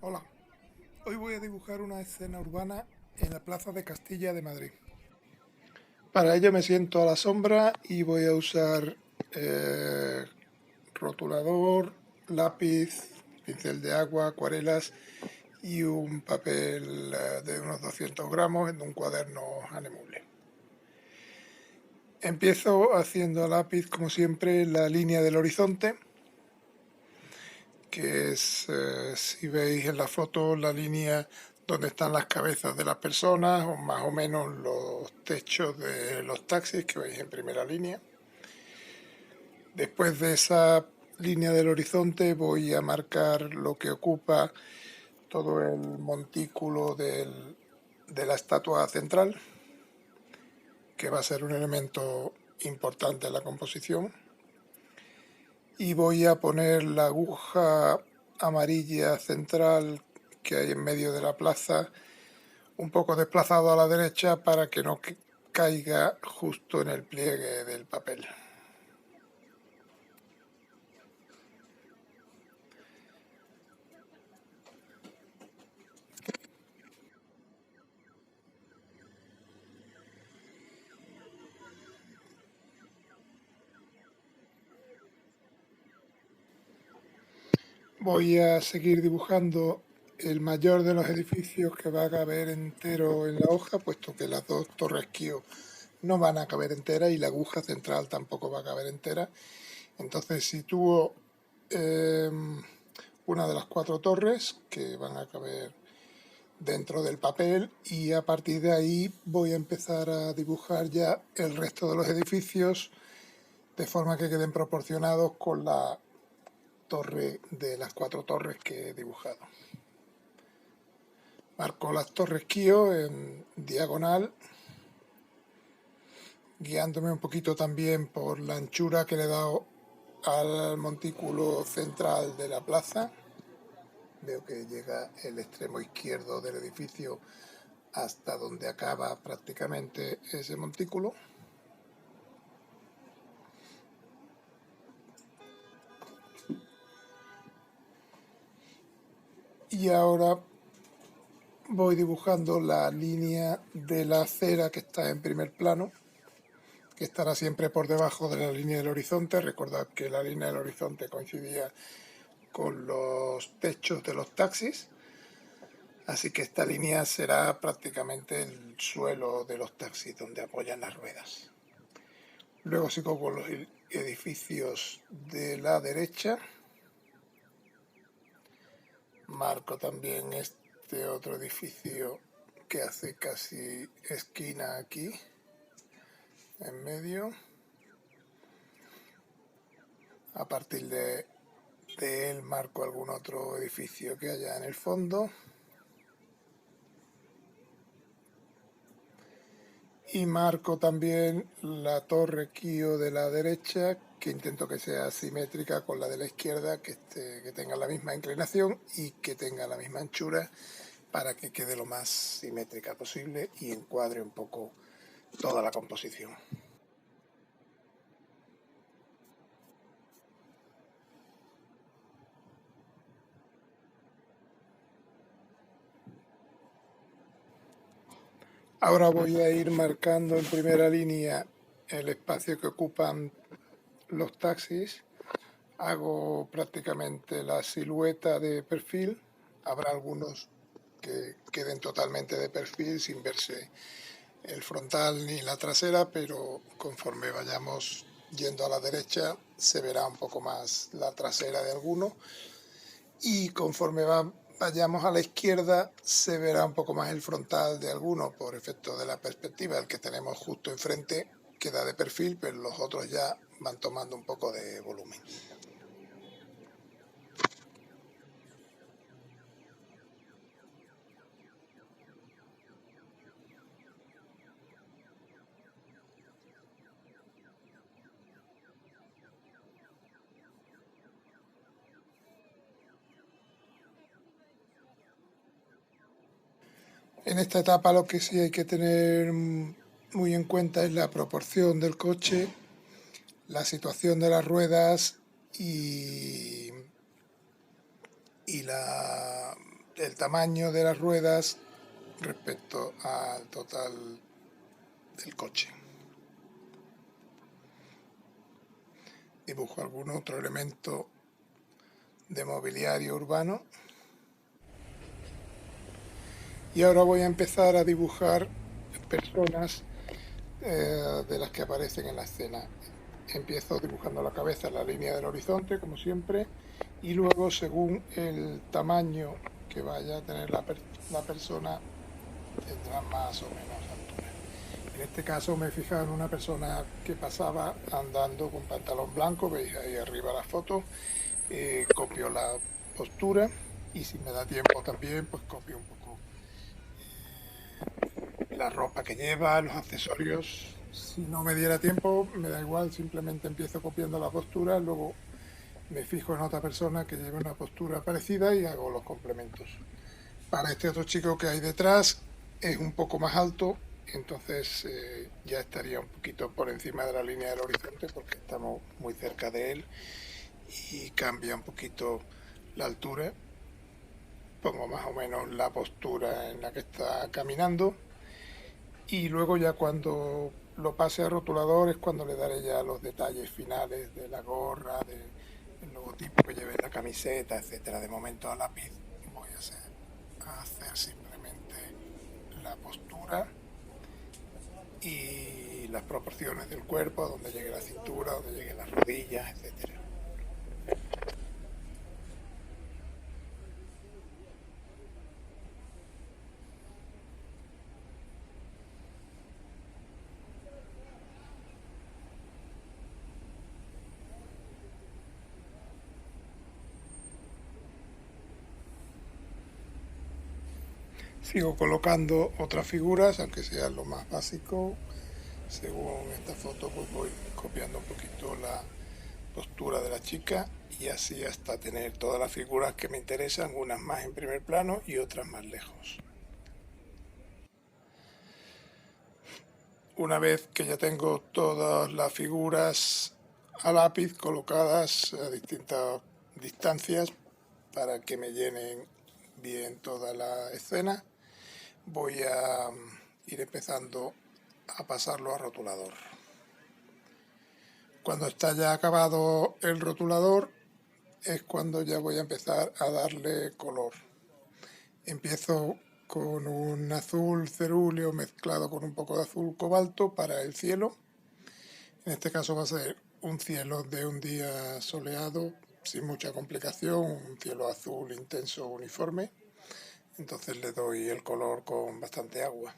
Hola, hoy voy a dibujar una escena urbana en la Plaza de Castilla de Madrid. Para ello me siento a la sombra y voy a usar eh, rotulador, lápiz, pincel de agua, acuarelas y un papel de unos 200 gramos en un cuaderno anemoble. Empiezo haciendo a lápiz, como siempre, la línea del horizonte, que es, si veis en la foto, la línea donde están las cabezas de las personas o más o menos los techos de los taxis que veis en primera línea. Después de esa línea del horizonte voy a marcar lo que ocupa todo el montículo de la estatua central, que va a ser un elemento importante en la composición. Y voy a poner la aguja amarilla central que hay en medio de la plaza un poco desplazado a la derecha para que no caiga justo en el pliegue del papel. Voy a seguir dibujando el mayor de los edificios que va a caber entero en la hoja, puesto que las dos torres Kio no van a caber enteras y la aguja central tampoco va a caber entera. Entonces sitúo una de las cuatro torres que van a caber dentro del papel y a partir de ahí voy a empezar a dibujar ya el resto de los edificios de forma que queden proporcionados con la torre de las cuatro torres que he dibujado. Marco las torres Kio en diagonal, guiándome un poquito también por la anchura que le he dado al montículo central de la plaza. Veo que llega el extremo izquierdo del edificio hasta donde acaba prácticamente ese montículo. Y ahora voy dibujando la línea de la acera que está en primer plano, que estará siempre por debajo de la línea del horizonte. Recordad que la línea del horizonte coincidía con los techos de los taxis, así que esta línea será prácticamente el suelo de los taxis donde apoyan las ruedas. Luego sigo con los edificios de la derecha. Marco también este otro edificio que hace casi esquina aquí, en medio. A partir de él marco algún otro edificio que haya en el fondo. Y marco también la torre Kio de la derecha, que intento que sea simétrica con la de la izquierda, que tenga la misma inclinación y que tenga la misma anchura para que quede lo más simétrica posible y encuadre un poco toda la composición. Ahora voy a ir marcando en primera línea el espacio que ocupan los taxis. Hago prácticamente la silueta de perfil. Habrá algunos que queden totalmente de perfil sin verse el frontal ni la trasera, pero conforme vayamos yendo a la derecha se verá un poco más la trasera de algunos y conforme vayamos a la izquierda se verá un poco más el frontal de algunos por efecto de la perspectiva. El que tenemos justo enfrente queda de perfil, pero los otros ya van tomando un poco de volumen. En esta etapa lo que sí hay que tener muy en cuenta es la proporción del coche, la situación de las ruedas y el tamaño de las ruedas respecto al total del coche. Dibujo algún otro elemento de mobiliario urbano. Y ahora voy a empezar a dibujar personas de las que aparecen en la escena. Empiezo dibujando la cabeza en la línea del horizonte, como siempre, y luego, según el tamaño que vaya a tener la persona, tendrá más o menos altura. En este caso me he fijado en una persona que pasaba andando con pantalón blanco, veis ahí arriba la foto, copio la postura y si me da tiempo también, pues copio un poco la ropa que lleva, los accesorios. Si no me diera tiempo, me da igual, simplemente empiezo copiando la postura, luego me fijo en otra persona que lleve una postura parecida y hago los complementos. Para este otro chico que hay detrás es un poco más alto, entonces ya estaría un poquito por encima de la línea del horizonte porque estamos muy cerca de él y cambia un poquito la altura. Pongo más o menos la postura en la que está caminando y luego ya cuando lo pase a rotulador es cuando le daré ya los detalles finales de la gorra, del logotipo que lleve en la camiseta, etcétera. De momento a lápiz voy a hacer simplemente la postura y las proporciones del cuerpo, donde llegue la cintura, donde lleguen las rodillas, etcétera. Sigo colocando otras figuras, aunque sea lo más básico. Según esta foto, pues voy copiando un poquito la postura de la chica y así hasta tener todas las figuras que me interesan, unas más en primer plano y otras más lejos. Una vez que ya tengo todas las figuras a lápiz colocadas a distintas distancias para que me llenen bien toda la escena, voy a ir empezando a pasarlo a rotulador. Cuando está ya acabado el rotulador es cuando ya voy a empezar a darle color. Empiezo con un azul cerúleo mezclado con un poco de azul cobalto para el cielo. En este caso va a ser un cielo de un día soleado, sin mucha complicación, un cielo azul intenso uniforme. Entonces le doy el color con bastante agua.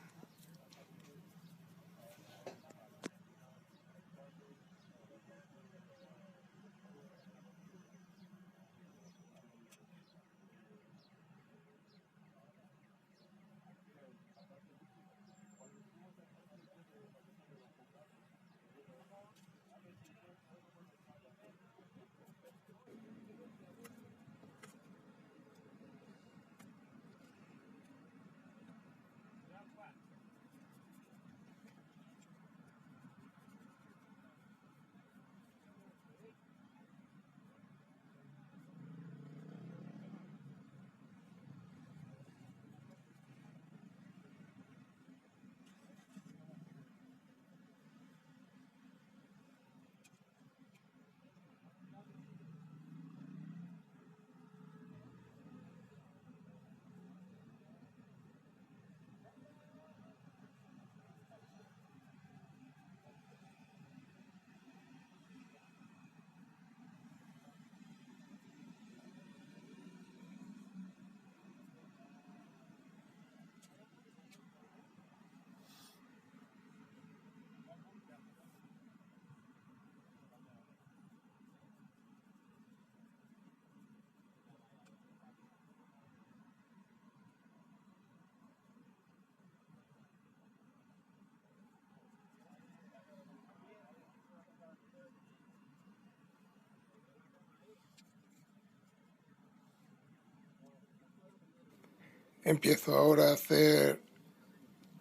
Empiezo ahora a hacer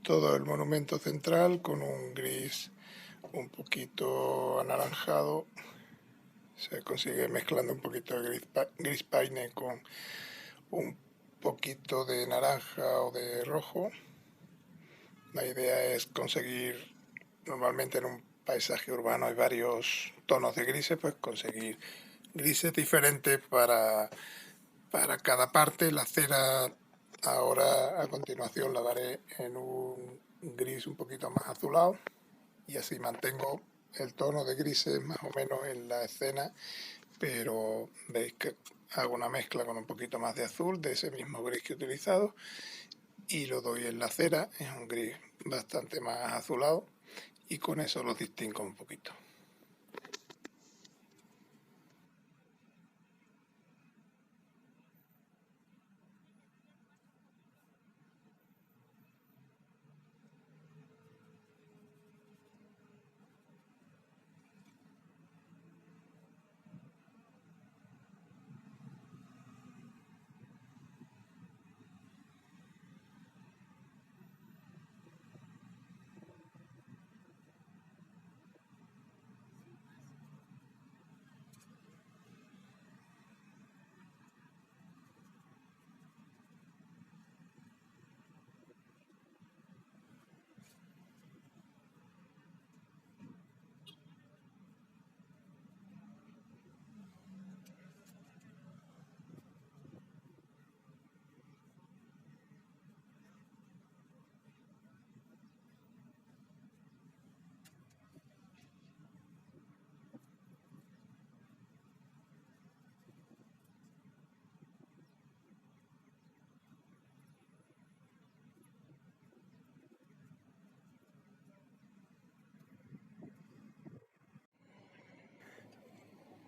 todo el monumento central con un gris un poquito anaranjado. Se consigue mezclando un poquito de gris paine con un poquito poquito de naranja o de rojo. La idea es conseguir, normalmente en un paisaje urbano hay varios tonos de grises, pues conseguir grises diferentes para cada parte. La cera ahora a continuación la daré en un gris un poquito más azulado y así mantengo el tono de grises más o menos en la escena, pero veis que hago una mezcla con un poquito más de azul de ese mismo gris que he utilizado y lo doy en la cera, es un gris bastante más azulado y con eso lo distingo un poquito.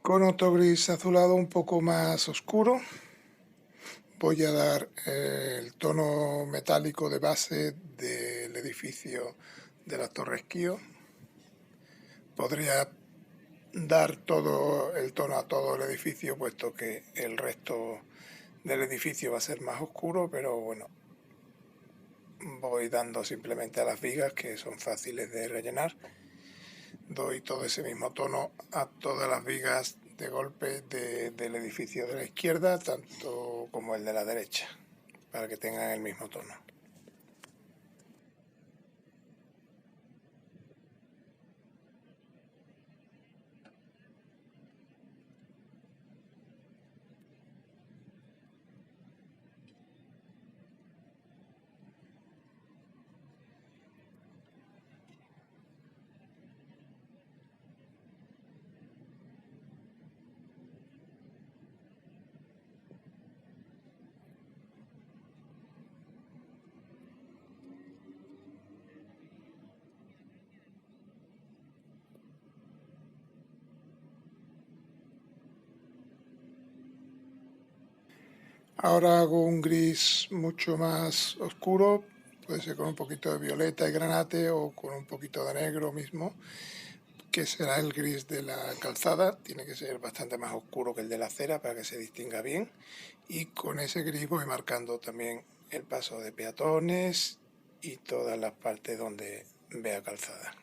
Con otro gris azulado un poco más oscuro voy a dar el tono metálico de base del edificio de la Torre Esquío. Podría dar todo el tono a todo el edificio, puesto que el resto del edificio va a ser más oscuro, pero bueno, voy dando simplemente a las vigas, que son fáciles de rellenar. Doy todo ese mismo tono a todas las vigas de golpe del edificio de la izquierda, tanto como el de la derecha, para que tengan el mismo tono. Ahora hago un gris mucho más oscuro, puede ser con un poquito de violeta y granate o con un poquito de negro mismo, que será el gris de la calzada. Tiene que ser bastante más oscuro que el de la acera para que se distinga bien. Y con ese gris voy marcando también el paso de peatones y todas las partes donde vea calzada.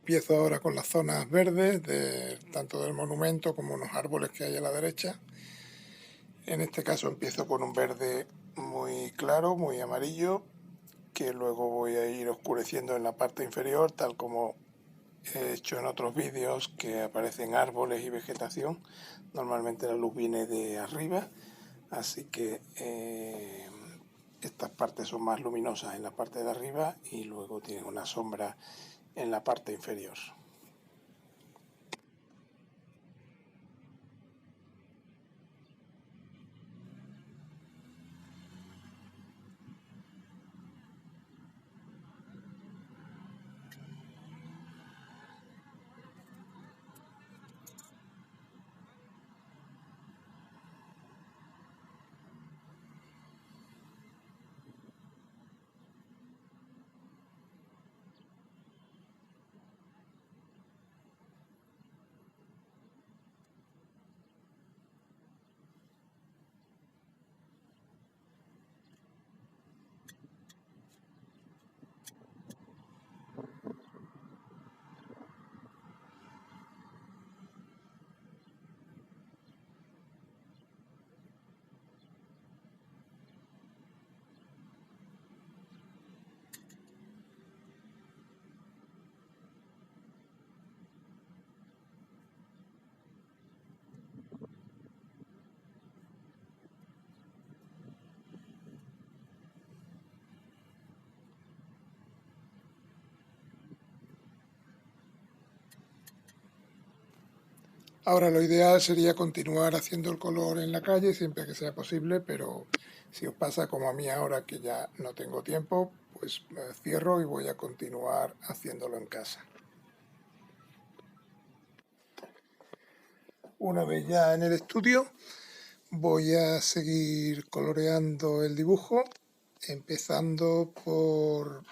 Empiezo ahora con las zonas verdes, tanto del monumento como unos árboles que hay a la derecha. En este caso empiezo con un verde muy claro, muy amarillo, que luego voy a ir oscureciendo en la parte inferior, tal como he hecho en otros vídeos que aparecen árboles y vegetación. Normalmente la luz viene de arriba, así que estas partes son más luminosas en la parte de arriba y luego tienen una sombra en la parte inferior. Ahora lo ideal sería continuar haciendo el color en la calle siempre que sea posible, pero si os pasa como a mí ahora que ya no tengo tiempo, pues cierro y voy a continuar haciéndolo en casa. Una vez ya en el estudio, voy a seguir coloreando el dibujo, empezando por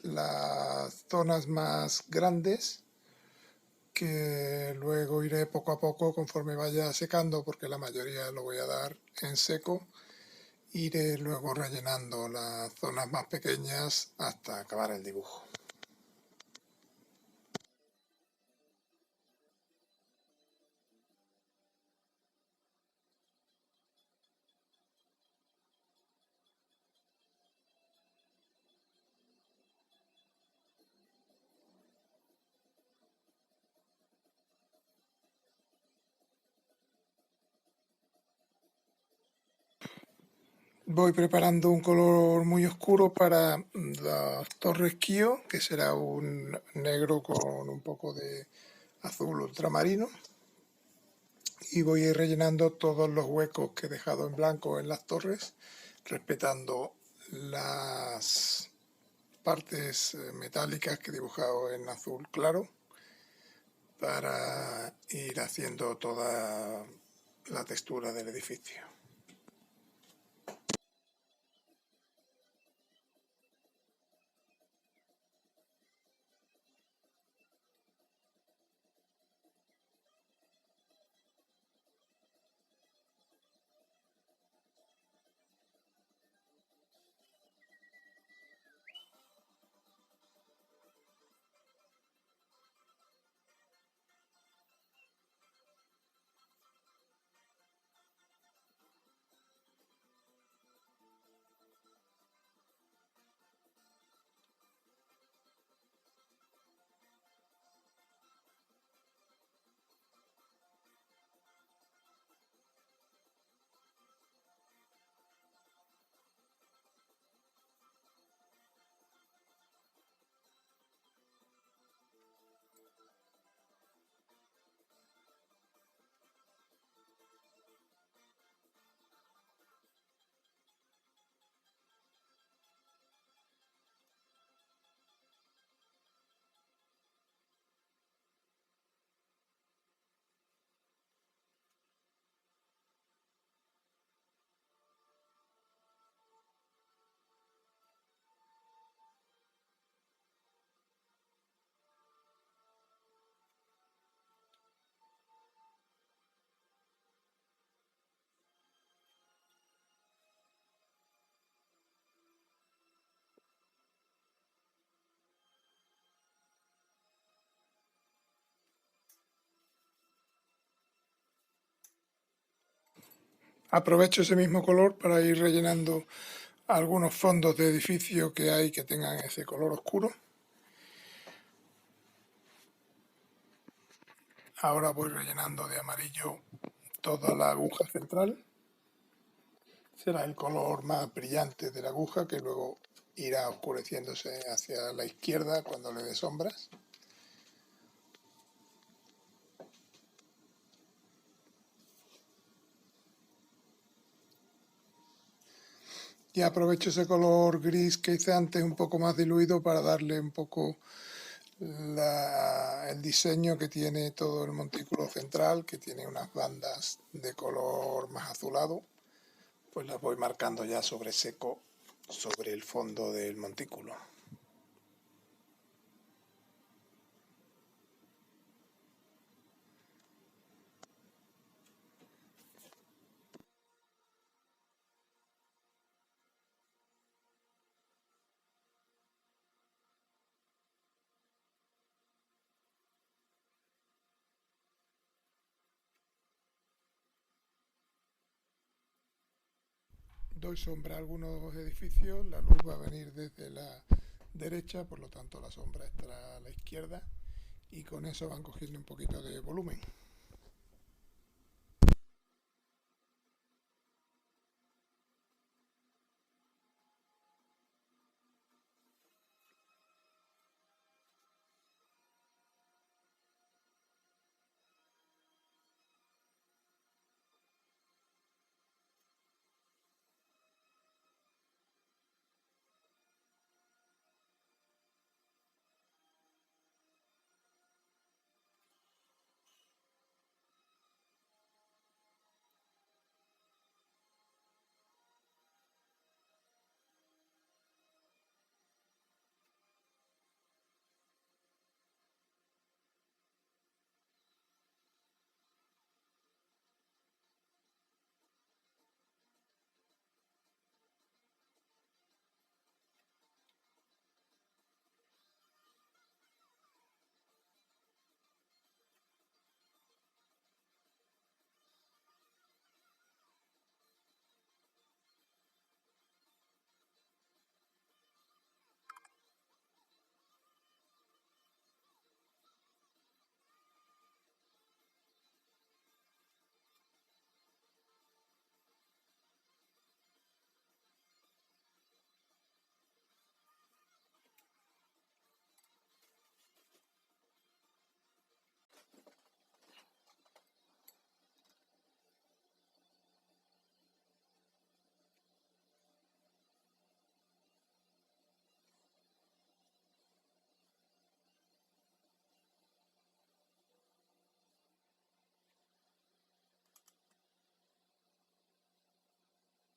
las zonas más grandes, que luego iré poco a poco conforme vaya secando, porque la mayoría lo voy a dar en seco. Iré luego rellenando las zonas más pequeñas hasta acabar el dibujo. Voy preparando un color muy oscuro para las torres Kio, que será un negro con un poco de azul ultramarino. Y voy a ir rellenando todos los huecos que he dejado en blanco en las torres, respetando las partes metálicas que he dibujado en azul claro, para ir haciendo toda la textura del edificio. Aprovecho ese mismo color para ir rellenando algunos fondos de edificio que hay que tengan ese color oscuro. Ahora voy rellenando de amarillo toda la aguja central. Será el color más brillante de la aguja que luego irá oscureciéndose hacia la izquierda cuando le dé sombras. Y aprovecho ese color gris que hice antes un poco más diluido para darle un poco el diseño que tiene todo el montículo central, que tiene unas bandas de color más azulado. Pues las voy marcando ya sobre seco sobre el fondo del montículo. Doy sombra a algunos edificios, la luz va a venir desde la derecha, por lo tanto la sombra estará a la izquierda y con eso van cogiendo un poquito de volumen.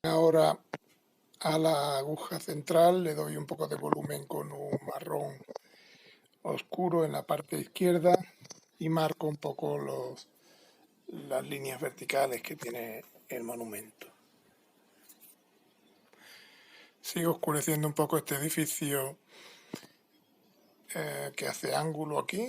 Ahora a la aguja central le doy un poco de volumen con un marrón oscuro en la parte izquierda y marco un poco las líneas verticales que tiene el monumento. Sigo oscureciendo un poco este edificio que hace ángulo aquí.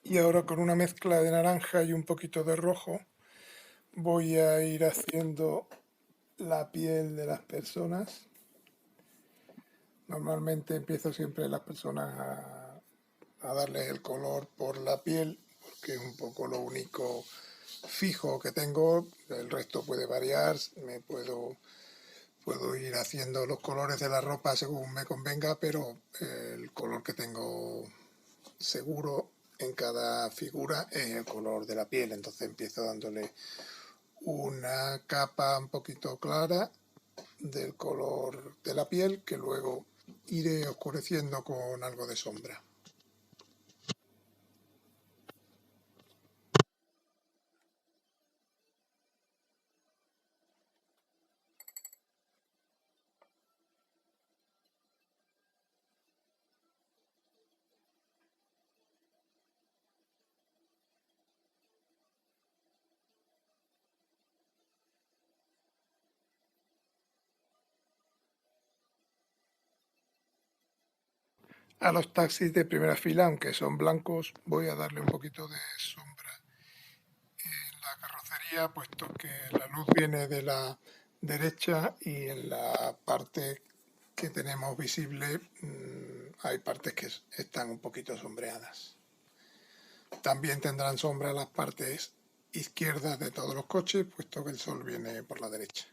Y ahora con una mezcla de naranja y un poquito de rojo voy a ir haciendo la piel de las personas. Normalmente empiezo siempre las personas a darles el color por la piel, porque es un poco lo único fijo que tengo. El resto puede variar, puedo ir haciendo los colores de la ropa según me convenga, pero el color que tengo seguro en cada figura es el color de la piel. Entonces empiezo dándole una capa un poquito clara del color de la piel que luego iré oscureciendo con algo de sombra. A los taxis de primera fila, aunque son blancos, voy a darle un poquito de sombra en la carrocería, puesto que la luz viene de la derecha y en la parte que tenemos visible hay partes que están un poquito sombreadas. También tendrán sombra las partes izquierdas de todos los coches, puesto que el sol viene por la derecha.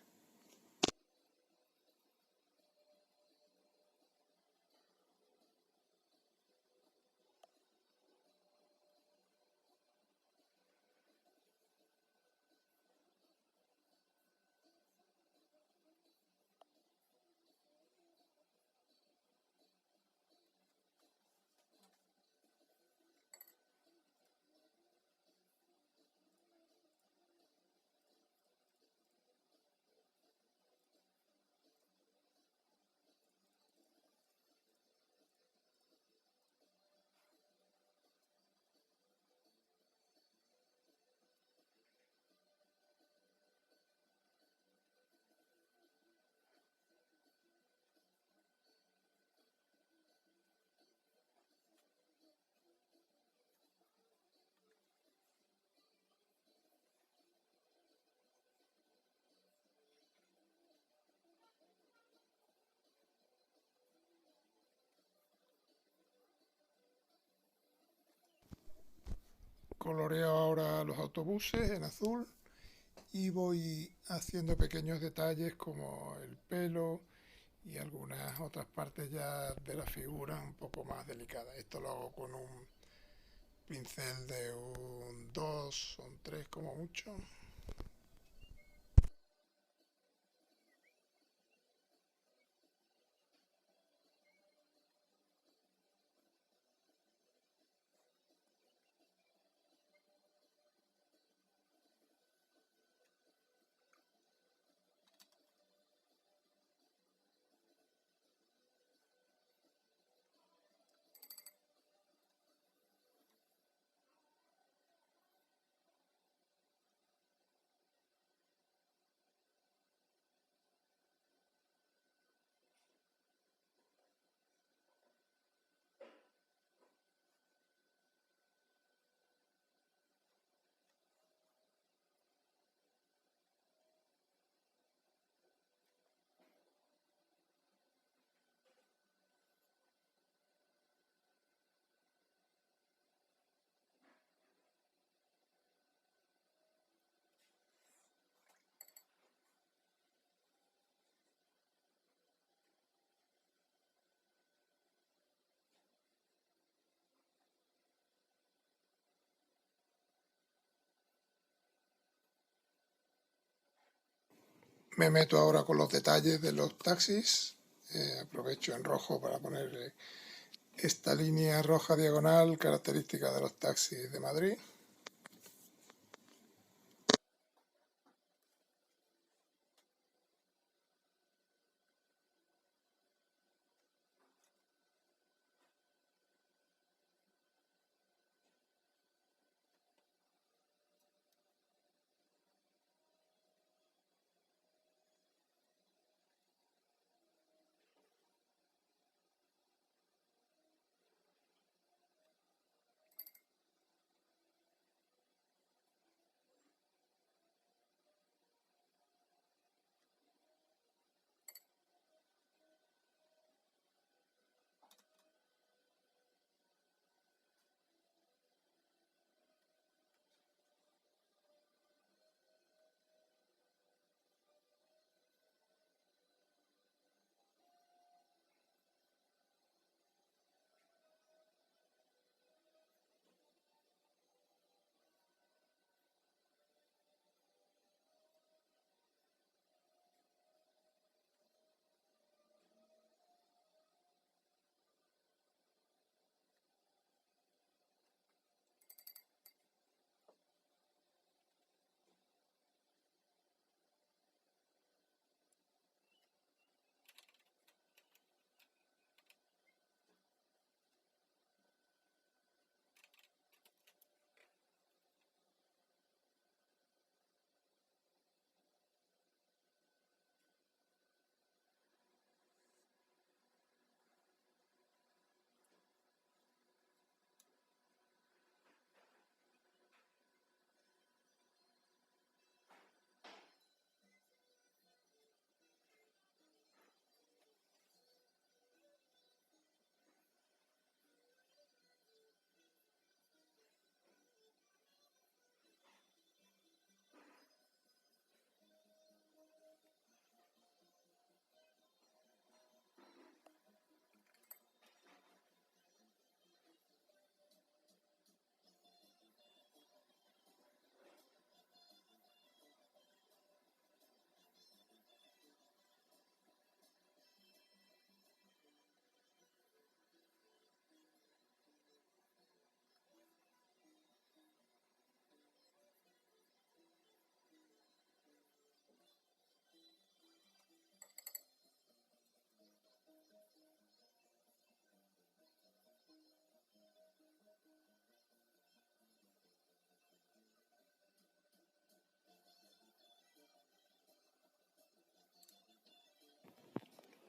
Coloreo ahora los autobuses en azul y voy haciendo pequeños detalles como el pelo y algunas otras partes ya de la figura un poco más delicadas. Esto lo hago con un pincel de un 2 o un 3 como mucho. Me meto ahora con los detalles de los taxis. Aprovecho en rojo para poner esta línea roja diagonal característica de los taxis de Madrid.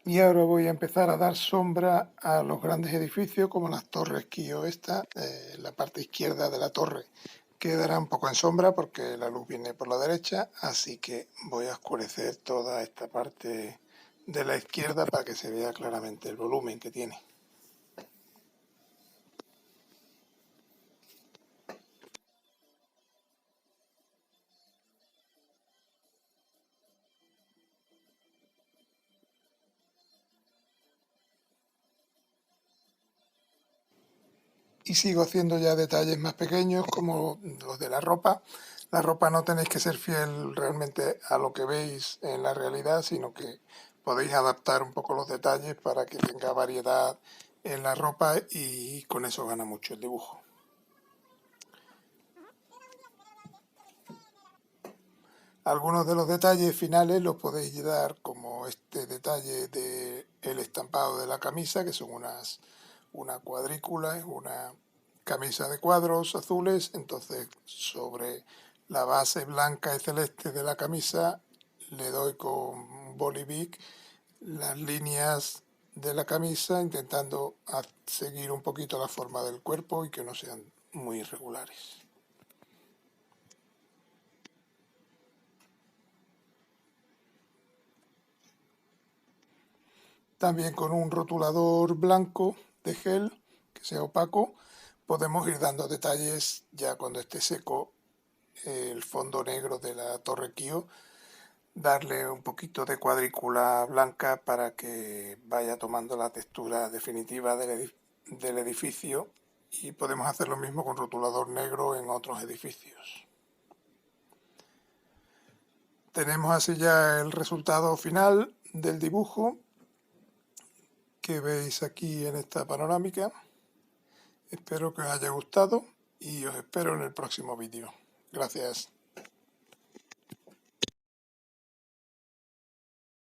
Y ahora voy a empezar a dar sombra a los grandes edificios como las torres Kio esta, la parte izquierda de la torre quedará un poco en sombra porque la luz viene por la derecha, así que voy a oscurecer toda esta parte de la izquierda para que se vea claramente el volumen que tiene. Y sigo haciendo ya detalles más pequeños como los de la ropa. La ropa no tenéis que ser fiel realmente a lo que veis en la realidad, sino que podéis adaptar un poco los detalles para que tenga variedad en la ropa y con eso gana mucho el dibujo. Algunos de los detalles finales los podéis dar como este detalle de el estampado de la camisa, que son una cuadrícula, es una camisa de cuadros azules, entonces sobre la base blanca y celeste de la camisa le doy con Bolivic las líneas de la camisa intentando seguir un poquito la forma del cuerpo y que no sean muy irregulares. También con un rotulador blanco de gel que sea opaco podemos ir dando detalles ya cuando esté seco el fondo negro de la torre Kio, darle un poquito de cuadrícula blanca para que vaya tomando la textura definitiva del edificio, y podemos hacer lo mismo con rotulador negro en otros edificios. Tenemos así ya el resultado final del dibujo que veis aquí en esta panorámica. Espero que os haya gustado y os espero en el próximo vídeo. Gracias.